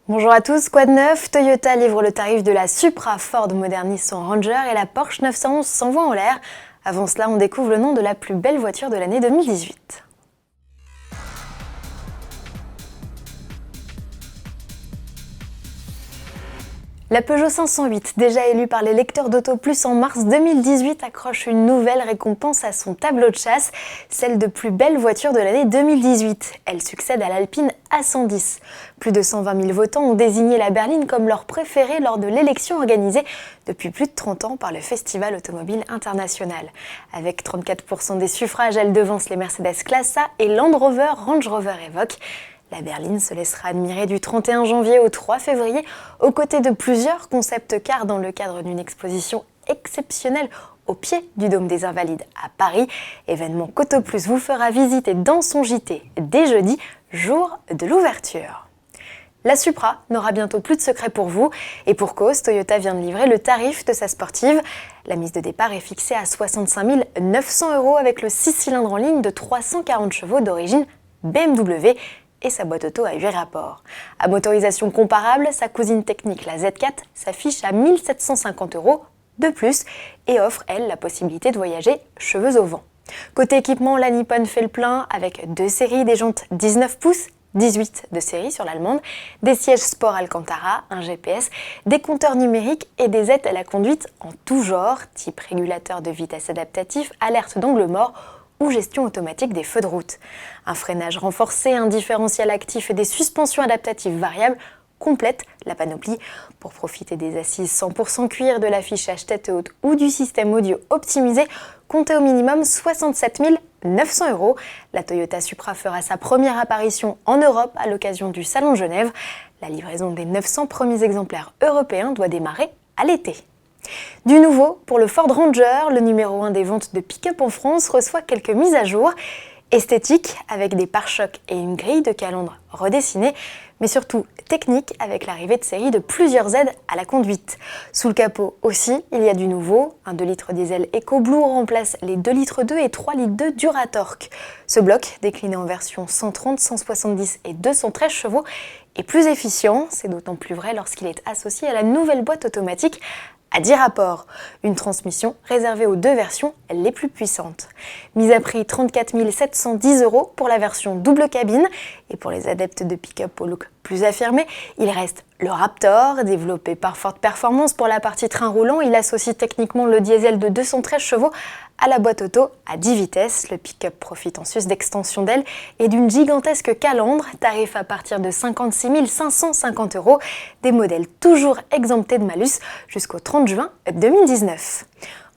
Bonjour à tous, quoi de neuf? Toyota livre le tarif de la Supra, Ford modernise son Ranger et la Porsche 911 s'envoie en l'air. Avant cela, on découvre le nom de la plus belle voiture de l'année 2018. La Peugeot 508, déjà élue par les lecteurs d'Auto Plus en mars 2018, accroche une nouvelle récompense à son tableau de chasse, celle de plus belle voiture de l'année 2018. Elle succède à l'Alpine A110. Plus de 120 000 votants ont désigné la berline comme leur préférée lors de l'élection organisée depuis plus de 30 ans par le Festival automobile international. Avec 34% des suffrages, elle devance les Mercedes Classe A et Land Rover Range Rover Evoque. La berline se laissera admirer du 31 janvier au 3 février, aux côtés de plusieurs concept cars dans le cadre d'une exposition exceptionnelle au pied du Dôme des Invalides à Paris. Événement qu'Auto Plus vous fera visiter dans son JT dès jeudi, jour de l'ouverture. La Supra n'aura bientôt plus de secret pour vous, et pour cause, Toyota vient de livrer le tarif de sa sportive. La mise de départ est fixée à 65 900 € avec le 6 cylindres en ligne de 340 chevaux d'origine BMW, et sa boîte auto à 8 rapports. À motorisation comparable, sa cousine technique, la Z4, s'affiche à 1 750 € de plus et offre, elle, la possibilité de voyager cheveux au vent. Côté équipement, la Nippon fait le plein avec 2 séries, des jantes 19 pouces, 18 de série sur l'allemande, des sièges sport Alcantara, un GPS, des compteurs numériques et des aides à la conduite en tout genre, type régulateur de vitesse adaptatif, alerte d'angle mort ou gestion automatique des feux de route. Un freinage renforcé, un différentiel actif et des suspensions adaptatives variables complètent la panoplie. Pour profiter des assises 100% cuir, de l'affichage tête haute ou du système audio optimisé, comptez au minimum 67 900 €. La Toyota Supra fera sa première apparition en Europe à l'occasion du Salon de Genève. La livraison des 900 premiers exemplaires européens doit démarrer à l'été. Du nouveau, pour le Ford Ranger, le numéro 1 des ventes de pick-up en France reçoit quelques mises à jour. Esthétique, avec des pare-chocs et une grille de calandre redessinée, mais surtout technique, avec l'arrivée de série de plusieurs aides à la conduite. Sous le capot aussi, il y a du nouveau. Un 2 litres diesel EcoBlue remplace les 2 litres 2 et 3 litres 2 Duratorque. Ce bloc, décliné en version 130, 170 et 213 chevaux, est plus efficient. C'est d'autant plus vrai lorsqu'il est associé à la nouvelle boîte automatique à 10 rapports, une transmission réservée aux 2 versions les plus puissantes. Mise à prix 34 710 € pour la version double cabine, et pour les adeptes de pick-up au look plus affirmé, il reste le Raptor, développé par Ford Performance pour la partie train roulant. Il associe techniquement le diesel de 213 chevaux à la boîte auto à 10 vitesses. Le pick-up profite en sus d'extensions d'ailes et d'une gigantesque calandre, tarif à partir de 56 550 €, des modèles toujours exemptés de malus jusqu'au 30 juin 2019.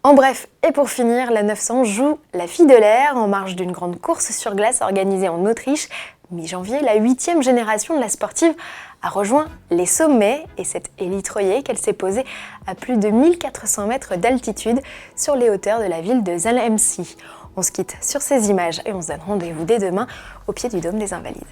En bref, et pour finir, la 900 joue la fille de l'air en marge d'une grande course sur glace organisée en Autriche. Mi-janvier, la 8e génération de la sportive a rejoint les sommets et c'est élitreillée qu'elle s'est posée à plus de 1400 mètres d'altitude sur les hauteurs de la ville de Zalemci. On se quitte sur ces images et on se donne rendez-vous dès demain au pied du Dôme des Invalides.